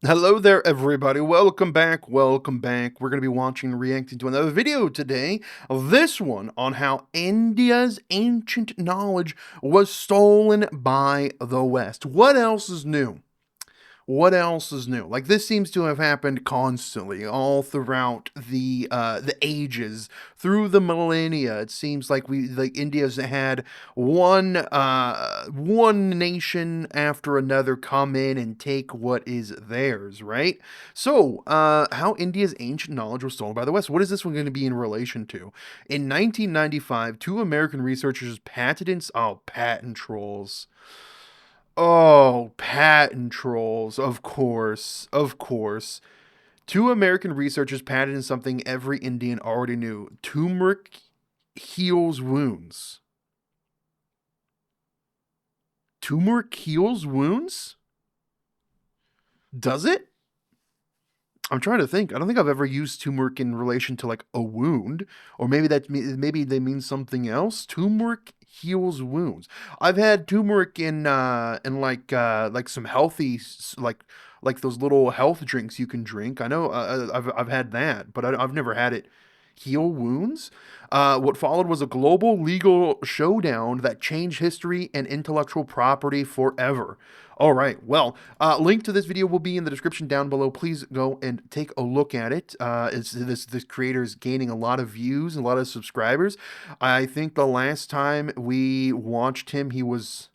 Hello there, everybody. Welcome back. Welcome back. We're going to be watching and reacting to another video today. This one on how India's ancient knowledge was stolen by the West. What else is new? What else is new? Like, this seems to have happened constantly, all throughout the ages, through the millennia. It seems like India's had one nation after another come in and take what is theirs, right? So, how India's ancient knowledge was stolen by the West. What is this one going to be in relation to? In 1995, two American researchers patent trolls. Oh, patent trolls, of course, of course. Two American researchers patented something every Indian already knew. Turmeric heals wounds. Turmeric heals wounds? Does it? I'm trying to think. I don't think I've ever used turmeric in relation to like a wound, or maybe they mean something else. Turmeric heals wounds. I've had turmeric in like some healthy like those little health drinks you can drink. I know I've had that, but I've never had it heal wounds. What followed was a global legal showdown that changed history and intellectual property forever. All right. Well, link to this video will be in the description down below. Please go and take a look at it. This creator is gaining a lot of views and a lot of subscribers. I think the last time we watched him, he was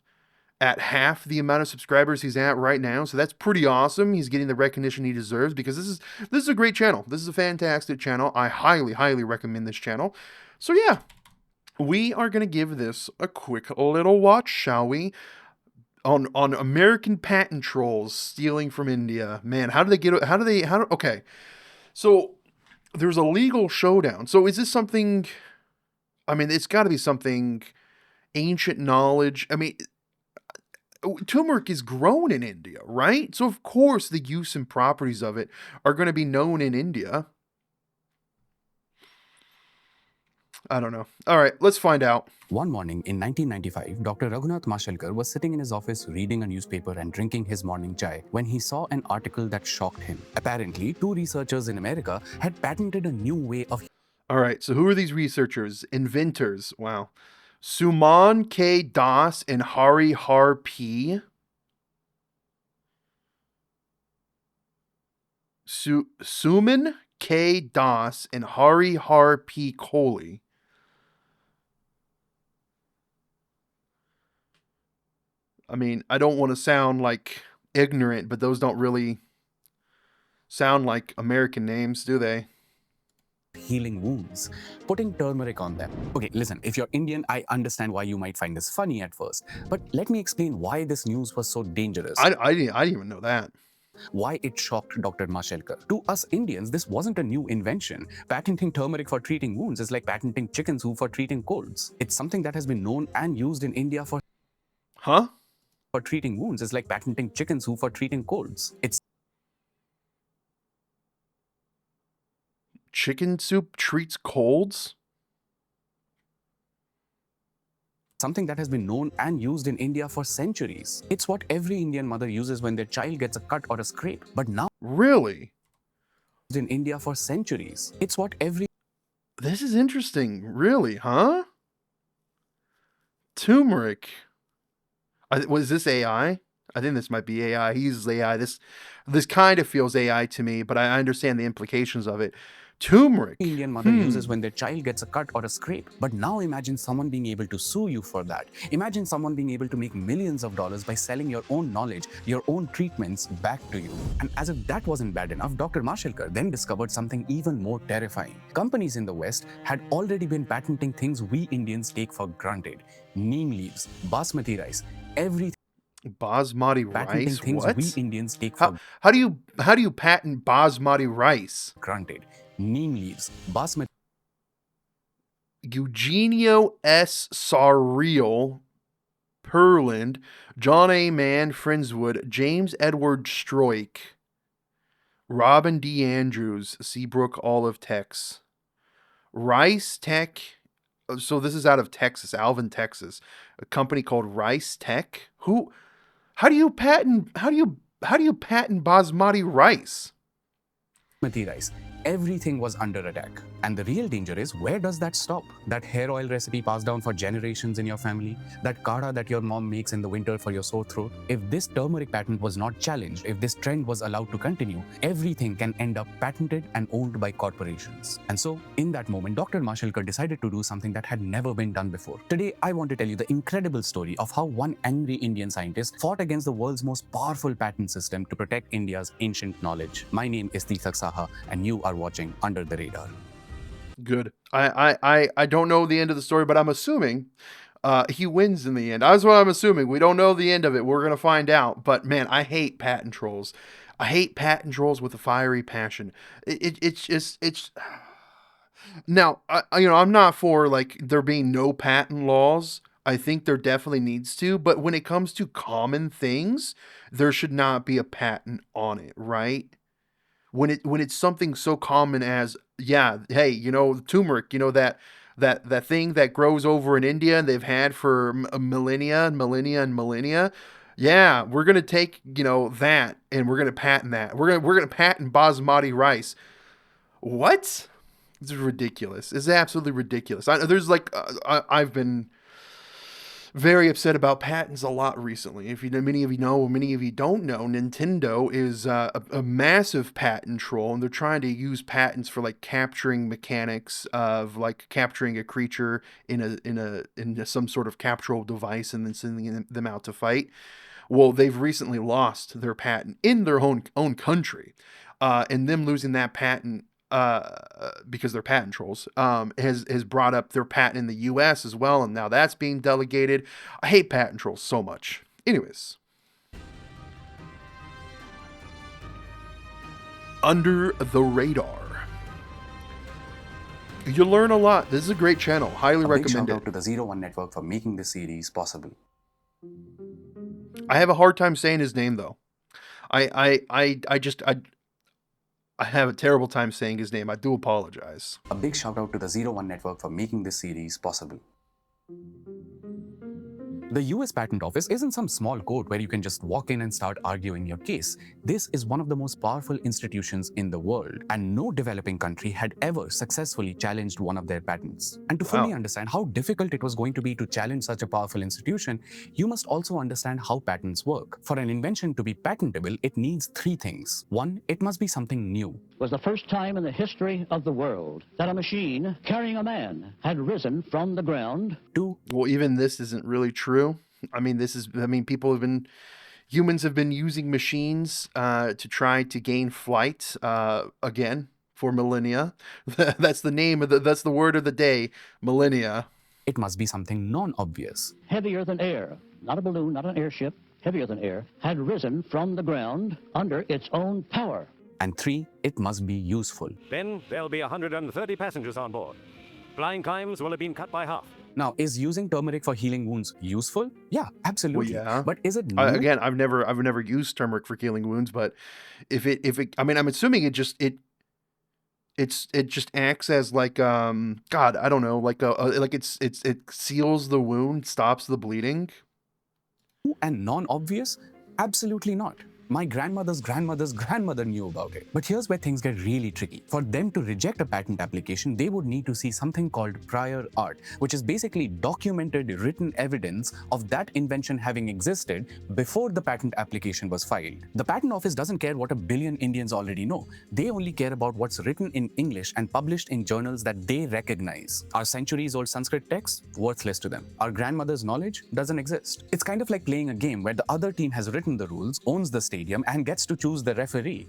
at half the amount of subscribers he's at right now. So that's pretty awesome. He's getting the recognition he deserves because this is a great channel. This is a fantastic channel. I highly recommend this channel. So yeah, we are going to give this a quick little watch, shall we? On American patent trolls stealing from India. Man, okay. So there's a legal showdown. So is this something, I mean, it's got to be something ancient knowledge. I mean, turmeric is grown in India, right? So of course the use and properties of it are going to be known in India. I don't know. All right, let's find out. One morning in 1995, Dr. Raghunath Mashelkar was sitting in his office reading a newspaper and drinking his morning chai when he saw an article that shocked him. Apparently, two researchers in America had patented a new way of... All right, so who are these researchers? Inventors. Wow. Suman K. Das and Hari Har P. Suman K. Das and Hari Har P. Kohli. I mean, I don't want to sound like ignorant, but those don't really sound like American names, do they? Healing wounds, putting turmeric on them. Okay, listen, if you're Indian, I understand why you might find this funny at first, but let me explain why this news was so dangerous. I didn't even know that. Why it shocked Dr. Mashelkar. To us Indians, this wasn't a new invention. Patenting turmeric for treating wounds is like patenting chicken soup for treating colds. It's something that has been known and used in India for... Huh? For treating wounds is like patenting chicken soup for treating colds. It's... Chicken soup treats colds? Something that has been known and used in India for centuries. It's what every Indian mother uses when their child gets a cut or a scrape. But now... Really? In India for centuries. It's what every... This is interesting. Really, huh? Turmeric. Was this AI? I think this might be AI. He uses AI. This kind of feels AI to me, but I understand the implications of it. Turmeric. Indian mother uses when their child gets a cut or a scrape. But now imagine someone being able to sue you for that. Imagine someone being able to make millions of dollars by selling your own knowledge, your own treatments back to you. And as if that wasn't bad enough, Dr. Mashelkar then discovered something even more terrifying. Companies in the West had already been patenting things we Indians take for granted. Neem leaves, basmati rice, everything. Basmati rice? Things What? we Indians take for how do you patent basmati rice? granted. Neem leaves, basmati... Eugenio S. Sarreal, Perland, John A. Mann, Friendswood, James Edward Stroik, Robin D. Andrews, Seabrook Olive Tex, Rice Tech. So this is out of Texas, Alvin, Texas. A company called Rice Tech. How do you how do you patent basmati rice? Basmati rice. Everything was under attack. And the real danger is, where does that stop? That hair oil recipe passed down for generations in your family? That kada that your mom makes in the winter for your sore throat? If this turmeric patent was not challenged, if this trend was allowed to continue, everything can end up patented and owned by corporations. And so, in that moment, Dr. Mashalkar decided to do something that had never been done before. Today, I want to tell you the incredible story of how one angry Indian scientist fought against the world's most powerful patent system to protect India's ancient knowledge. My name is Tirthak Saha, and you are watching Under the Radar. Good. I don't know the end of the story, but I'm assuming he wins in the end. That's what I'm assuming. We don't know the end of it. We're gonna find out. But man, I hate patent trolls. I hate patent trolls with a fiery passion. It's just it's now. I'm not for like there being no patent laws. I think there definitely needs to, but when it comes to common things, there should not be a patent on it, right? When it's something so common as, yeah, hey, turmeric, that thing that grows over in India and they've had for millennia and millennia and millennia. Yeah, we're gonna take that and we're gonna patent that. We're gonna patent basmati rice. What? This is ridiculous. It's absolutely ridiculous. There's like I've been very upset about patents a lot recently. If many of you know, or many of you don't know, Nintendo is a massive patent troll, and they're trying to use patents for like capturing mechanics of like capturing a creature in some sort of captural device and then sending them out to fight. Well, they've recently lost their patent in their own country, and them losing that patent because they're patent trolls, has brought up their patent in the U.S. as well, and now that's being delegated. I hate patent trolls so much. Anyways, Under the Radar. You learn a lot. This is a great channel. Highly recommend Big shout it. out to the Zero One Network for making this series possible. I have a hard time saying his name though. I have a terrible time saying his name. I do apologize. A big shout out to the Zero One Network for making this series possible. The US Patent Office isn't some small court where you can just walk in and start arguing your case. This is one of the most powerful institutions in the world, and no developing country had ever successfully challenged one of their patents. And to fully understand how difficult it was going to be to challenge such a powerful institution, you must also understand how patents work. For an invention to be patentable, it needs three things. One, it must be something new. It was the first time in the history of the world that a machine carrying a man had risen from the ground. Two, well, even this isn't really true. I mean, humans have been using machines to try to gain flight again for millennia. That's the word of the day, millennia. it must be something non-obvious. Heavier than air, not a balloon, not an airship, heavier than air, had risen from the ground under its own power. And three, it must be useful. Then there'll be 130 passengers on board. Flying times will have been cut by half. Now, is using turmeric for healing wounds useful? Yeah, absolutely. Well, yeah. But is it new? Again, I've never used turmeric for healing wounds, but if it, I mean, I'm assuming it just acts as like God, I don't know, like it seals the wound, stops the bleeding. And non-obvious? Absolutely not. My grandmother's grandmother's grandmother knew about it. But here's where things get really tricky. For them to reject a patent application, they would need to see something called prior art, which is basically documented written evidence of that invention having existed before the patent application was filed. The Patent Office doesn't care what a billion Indians already know. They only care about what's written in English and published in journals that they recognize. Our centuries-old Sanskrit texts? Worthless to them. Our grandmother's knowledge doesn't exist. It's kind of like playing a game where the other team has written the rules, owns the stadium, and gets to choose the referee.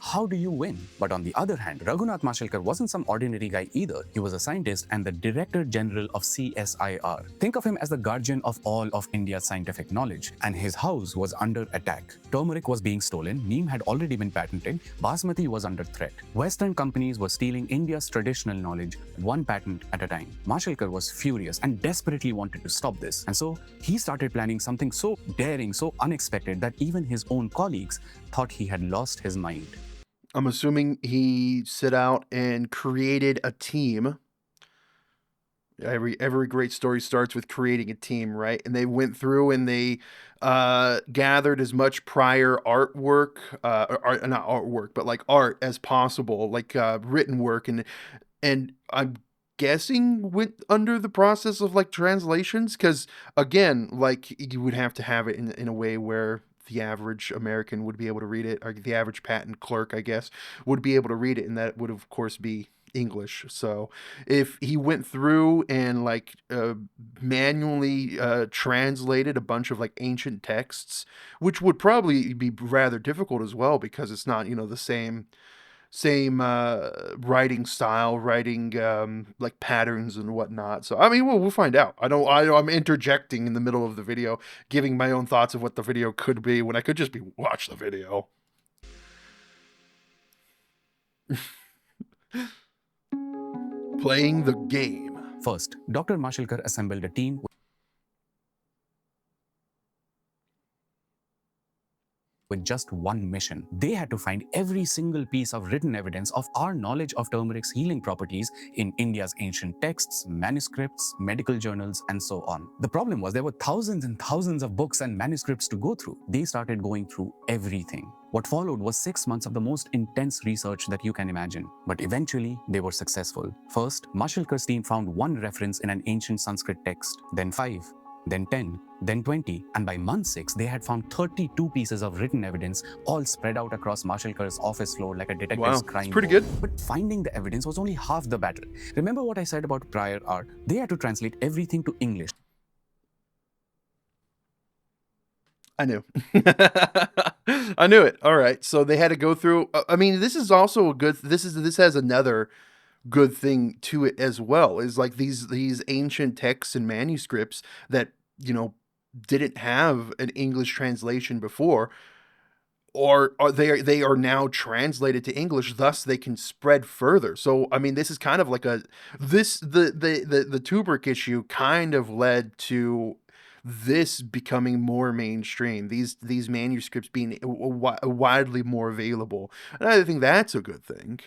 How do you win? But on the other hand, Raghunath Mashalkar wasn't some ordinary guy either. He was a scientist and the Director General of CSIR. Think of him as the guardian of all of India's scientific knowledge. And his house was under attack. Turmeric was being stolen, neem had already been patented, basmati was under threat. Western companies were stealing India's traditional knowledge, one patent at a time. Mashalkar was furious and desperately wanted to stop this. And so he started planning something so daring, so unexpected that even his own colleagues thought he had lost his mind. I'm assuming he set out and created a team Every great story starts with creating a team, right? And they went through and they gathered as much prior artwork, not artwork, but like art as possible, like written work, and I'm guessing went under the process of like translations, because again, like you would have to have it in a way where the average American would be able to read it, or the average patent clerk, I guess, would be able to read it, and that would of course be English. So if he went through and like manually translated a bunch of like ancient texts, which would probably be rather difficult as well, because it's not, the same writing style, writing like patterns and whatnot. So I mean, we'll find out. I'm interjecting in the middle of the video, giving my own thoughts of what the video could be when I could just be watch the video. Playing the game. First, Dr. Mashelkar assembled a team with just one mission. They had to find every single piece of written evidence of our knowledge of turmeric's healing properties in India's ancient texts, manuscripts, medical journals, and so on. The problem was there were thousands and thousands of books and manuscripts to go through. They started going through everything. What followed was 6 months of the most intense research that you can imagine. But eventually, they were successful. First, Mashelkar's team found one reference in an ancient Sanskrit text, then 5, then 10, then 20, and by month 6, they had found 32 pieces of written evidence, all spread out across Mashelkar's office floor like a detective's crime. Pretty board. good. But finding the evidence was only half the battle. Remember what I said about prior art? They had to translate everything to English. I knew. I knew it. All right. So they had to go through. I mean, this is also a good. This has another good thing to it as well. Is like these ancient texts and manuscripts that didn't have an English translation before, or they are now translated to English. Thus, they can spread further. So I mean, this is kind of like the turmeric issue kind of led to this becoming more mainstream, these manuscripts being widely more available, and I think that's a good thing.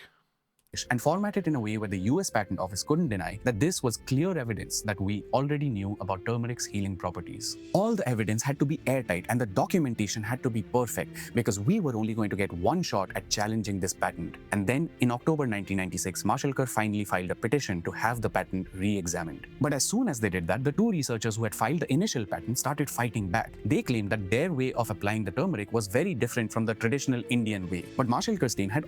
And format it in a way where the US Patent Office couldn't deny that this was clear evidence that we already knew about turmeric's healing properties. All the evidence had to be airtight and the documentation had to be perfect, because we were only going to get one shot at challenging this patent. And then in October 1996, Mashelkar finally filed a petition to have the patent re-examined. But as soon as they did that, the two researchers who had filed the initial patent started fighting back. They claimed that their way of applying the turmeric was very different from the traditional Indian way. But Mashelkar's team had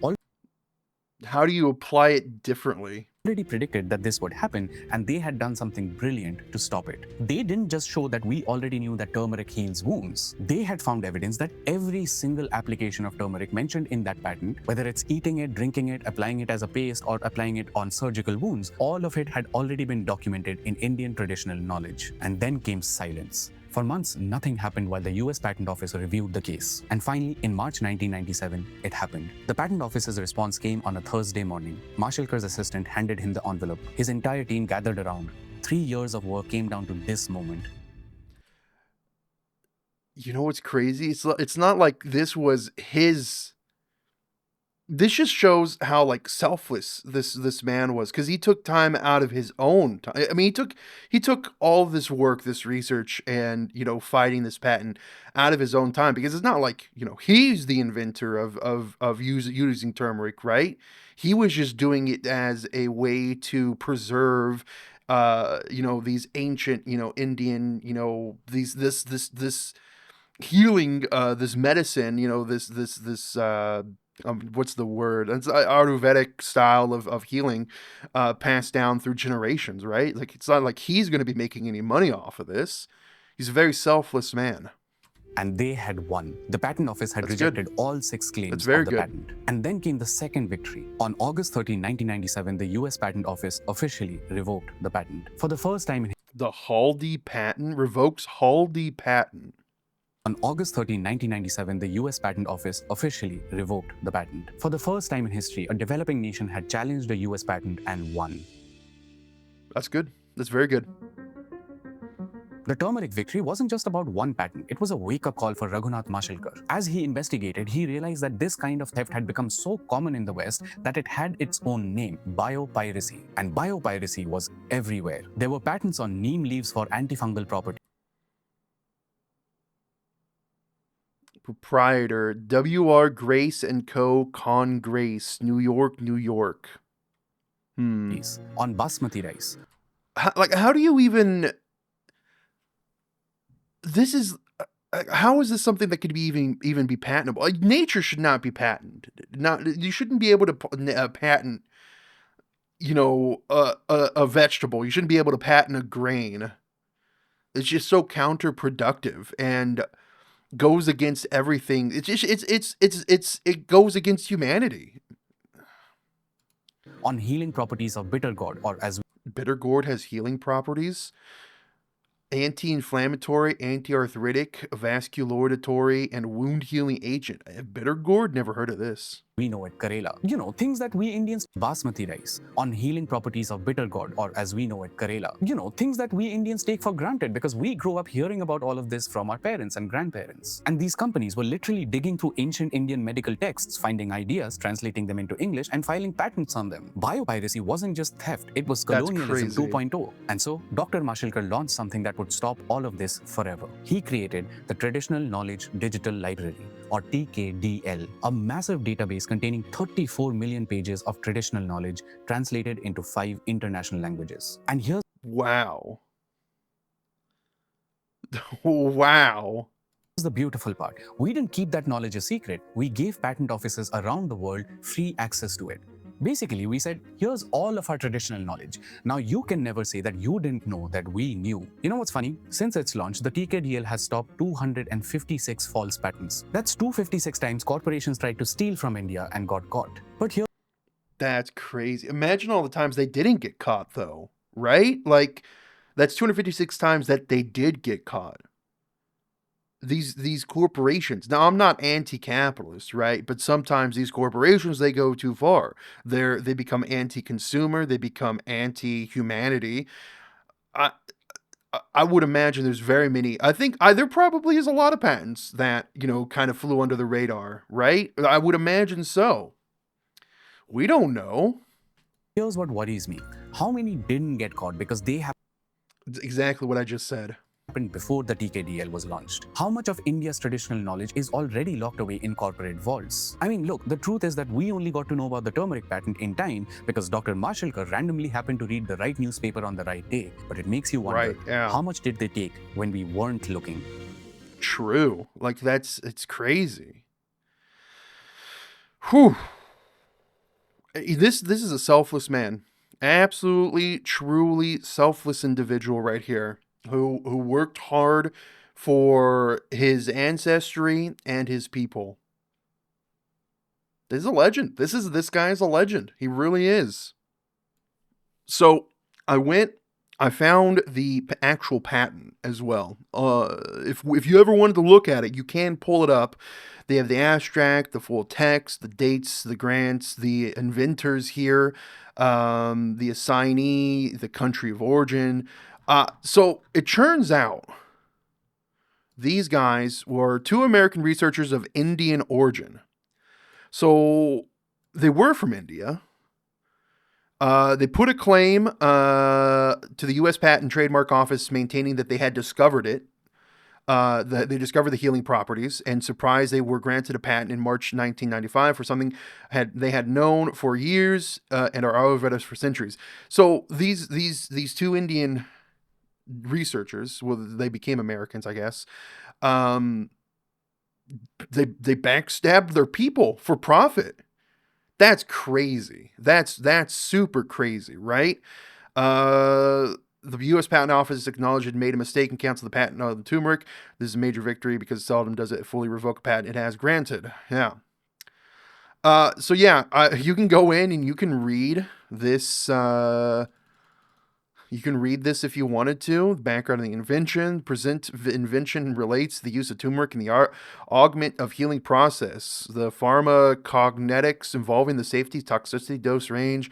How do you apply it differently? already predicted that this would happen, and they had done something brilliant to stop it. They didn't just show that we already knew that turmeric heals wounds. They had found evidence that every single application of turmeric mentioned in that patent, whether it's eating it, drinking it, applying it as a paste, or applying it on surgical wounds, all of it had already been documented in Indian traditional knowledge. And then came silence. For months, nothing happened while the US Patent Office reviewed the case. And finally, in March 1997, it happened. The Patent Office's response came on a Thursday morning. Mashelkar's assistant handed him the envelope. His entire team gathered around. 3 years of work came down to this moment. You know what's crazy? It's not like this was his. This just shows how like selfless this man was, because he took time out of his own time. I mean, he took all this work, this research, and fighting this patent out of his own time, because it's not like he's the inventor of using turmeric, right? He was just doing it as a way to preserve these ancient Indian this healing, this medicine, this what's the word? It's Ayurvedic style of healing, passed down through generations, right? Like, it's not like he's going to be making any money off of this. He's a very selfless man. And they had won. The Patent Office had rejected all 6 claims very of the good. patent. And then came the second victory. On August 13, 1997, the US Patent Office officially revoked the patent. For the first time in The Haldi patent revokes Haldi patent. On August 13, 1997, the US Patent Office officially revoked the patent. For the first time in history, a developing nation had challenged a US patent and won. That's good. That's very good. The turmeric victory wasn't just about one patent, it was a wake-up call for Raghunath Mashelkar. As he investigated, he realized that this kind of theft had become so common in the West that it had its own name, biopiracy. And biopiracy was everywhere. There were patents on neem leaves for antifungal properties. Proprietor W.R. Grace and Co. Con Grace, New York, New York. On basmati rice. How do you even... This is... How is this something that could be even be patentable? Like, nature should not be patented. You shouldn't be able to patent, a vegetable. You shouldn't be able to patent a grain. It's just so counterproductive and goes against everything. It goes against humanity. On healing properties of bitter gourd, or as bitter gourd has healing properties. Anti-inflammatory, anti-arthritic, vasculatory, and wound healing agent. Bitter gourd? Never heard of this. we know it, Karela. Things that we Indians, basmati rice, on healing properties of bitter gourd, or as we know it, Karela. Things that we Indians take for granted because we grew up hearing about all of this from our parents and grandparents. And these companies were literally digging through ancient Indian medical texts, finding ideas, translating them into English, and filing patents on them. Biopiracy wasn't just theft, it was colonialism 2.0. And so, Dr. Mashelkar launched something that would stop all of this forever. He created the Traditional Knowledge Digital Library, or TKDL, a massive database containing 34 million pages of traditional knowledge translated into 5 international languages. And here's wow. Wow. the beautiful part. We didn't keep that knowledge a secret. We gave patent offices around the world free access to it. Basically, we said, here's all of our traditional knowledge. Now you can never say that you didn't know that we knew. You know what's funny? Since its launch, the TKDL has stopped 256 false patents. That's 256 times corporations tried to steal from India and got caught. But here... That's crazy. Imagine all the times they didn't get caught, though, right? Like, that's 256 times that they did get caught. These corporations. Now, I'm not anti-capitalist, right? But sometimes these corporations, they go too far. They become anti-consumer. They become anti-humanity. I would imagine there's very many. I think there probably is a lot of patents that, kind of flew under the radar, right? I would imagine so. We don't know. Here's what worries me. How many didn't get caught because they have... It's exactly what I just said. Happened before the TKDL was launched. How much of India's traditional knowledge is already locked away in corporate vaults? I mean, look, the truth is that we only got to know about the turmeric patent in time because Dr. Mashelkar randomly happened to read the right newspaper on the right day. But it makes you wonder, how much did they take when we weren't looking? True. Like, it's crazy. Whew. This is a selfless man. Absolutely, truly selfless individual right here. Who worked hard for his ancestry and his people. This is a legend. This guy is a legend. He really is. So I found the actual patent as well. If you ever wanted to look at it, you can pull it up. They have the abstract, the full text, the dates, the grants, the inventors here, the assignee, the country of origin. So it turns out these guys were 2 American researchers of Indian origin. So they were from India. They put a claim to the U.S. Patent and Trademark Office maintaining that they had discovered it. They discovered the healing properties, and surprised they were granted a patent in March 1995 for something they had known for years and are Ayurvedists for centuries. So these 2 Indian researchers, well, they became Americans, I guess. They backstabbed their people for profit. That's crazy. That's super crazy, right? The U.S. Patent Office acknowledged it made a mistake and canceled the patent on the turmeric. This is a major victory because seldom does it fully revoke a patent it has granted. Yeah. So yeah, you can go in and you can read this. You can read this if you wanted to. The background of the invention. Invention relates to the use of turmeric in the augment of healing process. The pharmacognetics involving the safety, toxicity, dose range,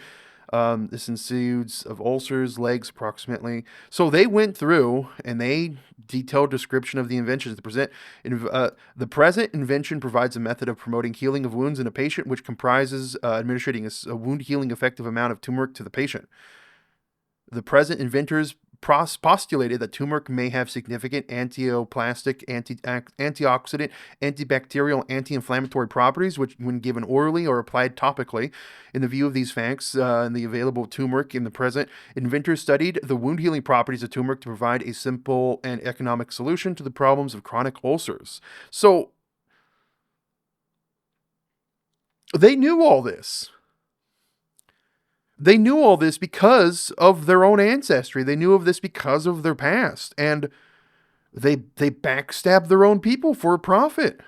This ensues of ulcers, legs approximately. So they went through and they detailed description of the inventions. The present invention provides a method of promoting healing of wounds in a patient, which comprises administering a wound healing effective amount of turmeric to the patient. The present inventors postulated that turmeric may have significant antioplastic, antioxidant, antibacterial, anti-inflammatory properties, which, when given orally or applied topically. In the view of these facts and the available turmeric in the present, inventors studied the wound healing properties of turmeric to provide a simple and economic solution to the problems of chronic ulcers. So they knew all this. They knew all this because of their own ancestry. They knew of this because of their past. And they backstabbed their own people for a profit.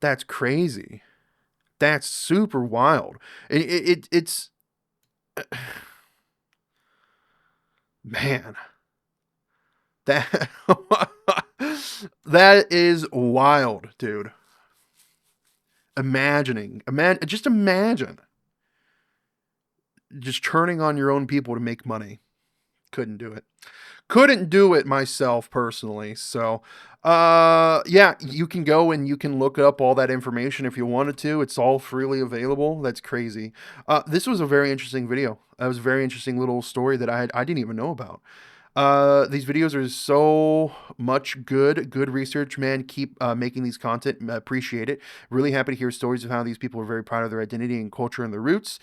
That's crazy. That's super wild. It's man. That that is wild, dude. Just imagine just turning on your own people to make money. Couldn't do it. Couldn't do it myself personally. So, yeah, you can go and you can look up all that information if you wanted to. It's all freely available. That's crazy. This was a very interesting video. That was a very interesting little story that I didn't even know about. These videos are so much good research, man. Keep making these content. Appreciate it. Really happy to hear stories of how these people are very proud of their identity and culture and their roots.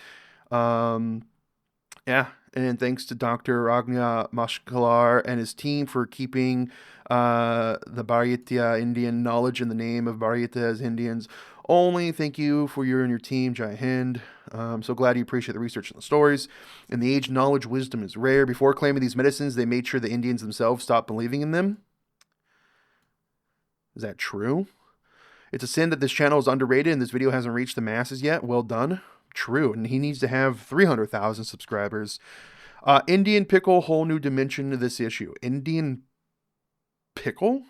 Yeah, and thanks to Dr. Ragna Mashkalar and his team for keeping the Bharatiya Indian knowledge in the name of Bharatiya as Indians only. Thank you for you and your team, Jai Hind. I'm so glad you appreciate the research and the stories. In the age, knowledge, wisdom is rare. Before claiming these medicines, they made sure the Indians themselves stopped believing in them. Is that true? It's a sin that this channel is underrated and this video hasn't reached the masses yet. Well done. True, and he needs to have 300,000 subscribers. Indian pickle, whole new dimension to this issue. Indian pickle?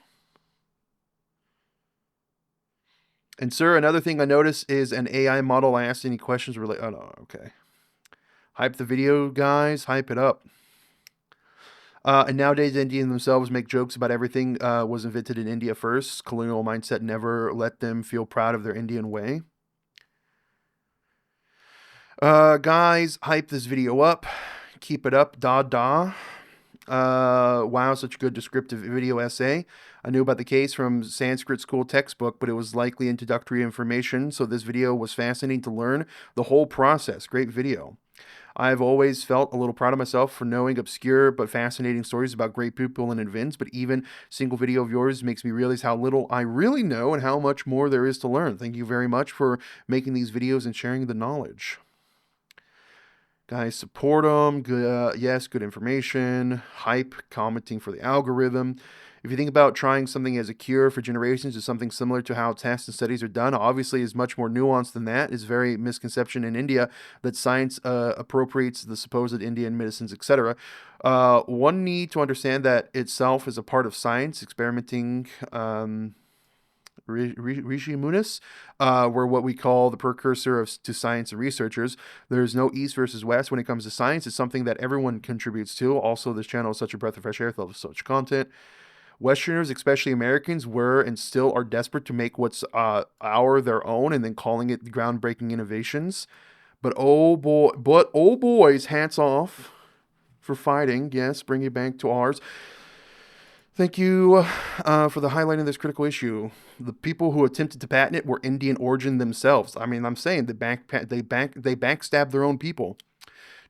And sir, another thing I noticed is an AI model. I asked any questions related. Oh, no, okay. Hype the video, guys. Hype it up. And nowadays, Indians themselves make jokes about everything was invented in India first. Colonial mindset never let them feel proud of their Indian way. Guys, hype this video up. Keep it up. Wow, such a good descriptive video essay. I knew about the case from Sanskrit school textbook, but it was likely introductory information, so this video was fascinating to learn the whole process. Great video. I've always felt a little proud of myself for knowing obscure but fascinating stories about great people and events, but even a single video of yours makes me realize how little I really know and how much more there is to learn. Thank you very much for making these videos and sharing the knowledge. Guys, support them. Good, yes, good information. Hype, commenting for the algorithm. If you think about trying something as a cure for generations or something similar to how tests and studies are done, obviously is much more nuanced than that. It's very misconception in India that science appropriates the supposed Indian medicines, etc. One need to understand that itself is a part of science. Experimenting Rishi Munis were what we call the precursor to science and researchers. There's no East versus West when it comes to science. It's something that everyone contributes to. Also, this channel is such a breath of fresh air filled with such content. Westerners, especially Americans, were and still are desperate to make what's their own and then calling it groundbreaking innovations. But oh boys, hats off for fighting. Yes, bring it back to ours. Thank you for the highlighting of this critical issue. The people who attempted to patent it were Indian origin themselves. I mean, I'm saying they backstabbed their own people.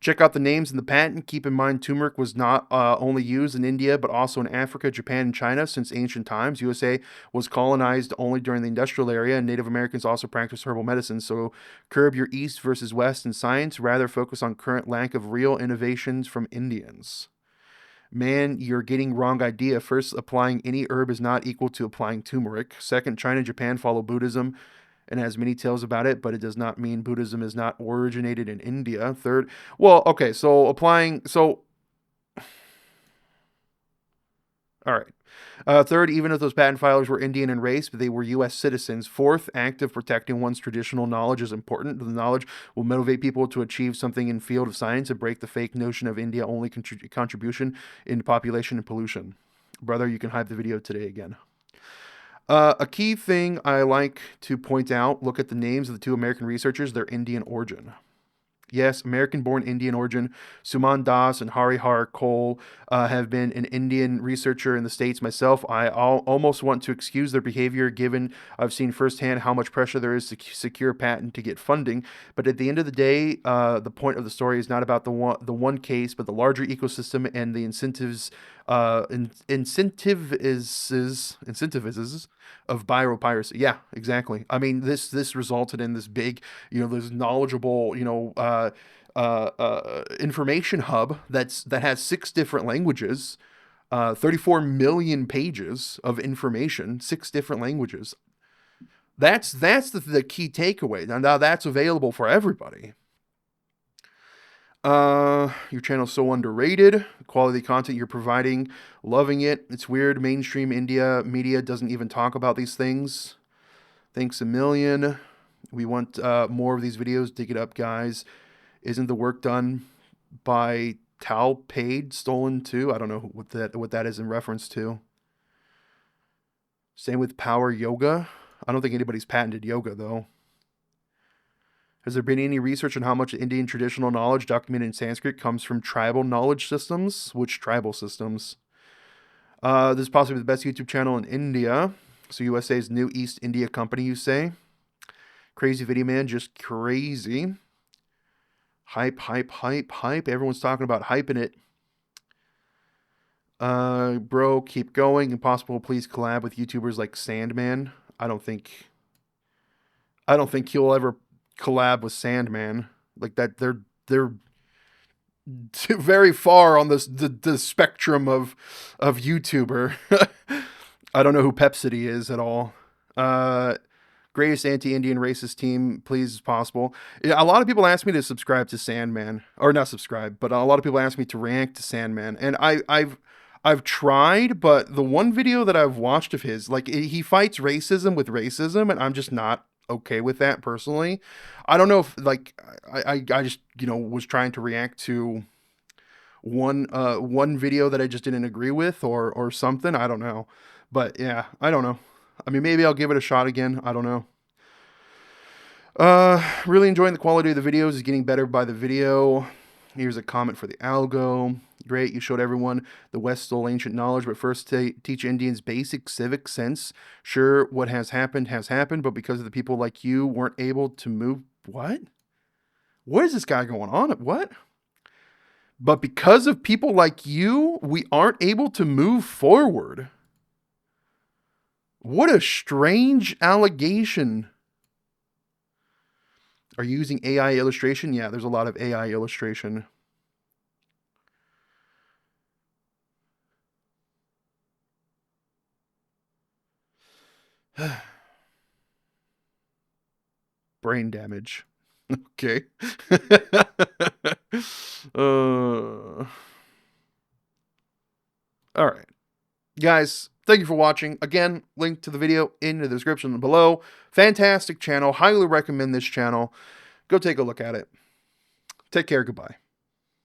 Check out the names in the patent. Keep in mind, turmeric was not only used in India, but also in Africa, Japan, and China since ancient times. USA was colonized only during the industrial era, and Native Americans also practiced herbal medicine. So curb your East versus West in science. Rather focus on current lack of real innovations from Indians. Man, you're getting wrong idea. First, applying any herb is not equal to applying turmeric. Second, China and Japan follow Buddhism and has many tales about it, but it does not mean Buddhism is not originated in India. Third, well, okay, so all right. Third, even if those patent filers were Indian in race, but they were U.S. citizens. Fourth, act of protecting one's traditional knowledge is important. The knowledge will motivate people to achieve something in field of science and break the fake notion of India only contribution in population and pollution. Brother, you can hype the video today again. A key thing I like to point out, look at the names of the two American researchers. They're Indian origin. Yes, American-born Indian origin. Suman Das and Harihar Cole have been an Indian researcher in the States. Myself, I almost want to excuse their behavior given I've seen firsthand how much pressure there is to secure a patent to get funding. But at the end of the day, the point of the story is not about the one case, but the larger ecosystem and the incentives of biopiracy. Yeah, exactly. I mean, this resulted in this big, this knowledgeable, information hub that has 6 different languages, 34 million pages of information, 6 different languages. That's the key takeaway. Now that's available for everybody. Your channel's so underrated. Quality content you're providing, loving it. It's weird. Mainstream India media doesn't even talk about these things. Thanks a million. We want more of these videos. Dig it up, guys. Isn't the work done by Tal paid stolen too? I don't know what that is in reference to. Same with Power Yoga. I don't think anybody's patented yoga though. Has there been any research on how much Indian traditional knowledge documented in Sanskrit comes from tribal knowledge systems? Which tribal systems? This is possibly the best YouTube channel in India. So USA's new East India Company, you say? Crazy video, man. Just crazy. Hype, hype, hype, hype. Everyone's talking about hyping it. Bro, keep going. Impossible, please collab with YouTubers like Sandman. I don't think he'll ever collab with Sandman. Like that, they're very far on the spectrum of YouTuber. I don't know who Pepsity is at all. Greatest anti-Indian racist team, please, as possible. Yeah, a lot of people ask me to subscribe to Sandman, or not subscribe, but a lot of people ask me to react to Sandman, and I've tried, but the one video that I've watched of his, like, he fights racism with racism, and I'm just not okay with that personally. I don't know if, like, I just, was trying to react to one video that I just didn't agree with or something. I don't know. But yeah, I don't know. I mean, maybe I'll give it a shot again. I don't know. Really enjoying the quality of the videos. Is getting better by the video. Here's a comment for the algo. Great, you showed everyone the West stole ancient knowledge, but first teach Indians basic civic sense. Sure, what has happened, but because of the people like you weren't able to move... What? What is this guy going on? What? But because of people like you, we aren't able to move forward. What a strange allegation. Are you using AI illustration? Yeah, there's a lot of AI illustration. Brain damage. Okay. All right. Guys, thank you for watching. Again, link to the video in the description below. Fantastic channel. Highly recommend this channel. Go take a look at it. Take care. Goodbye.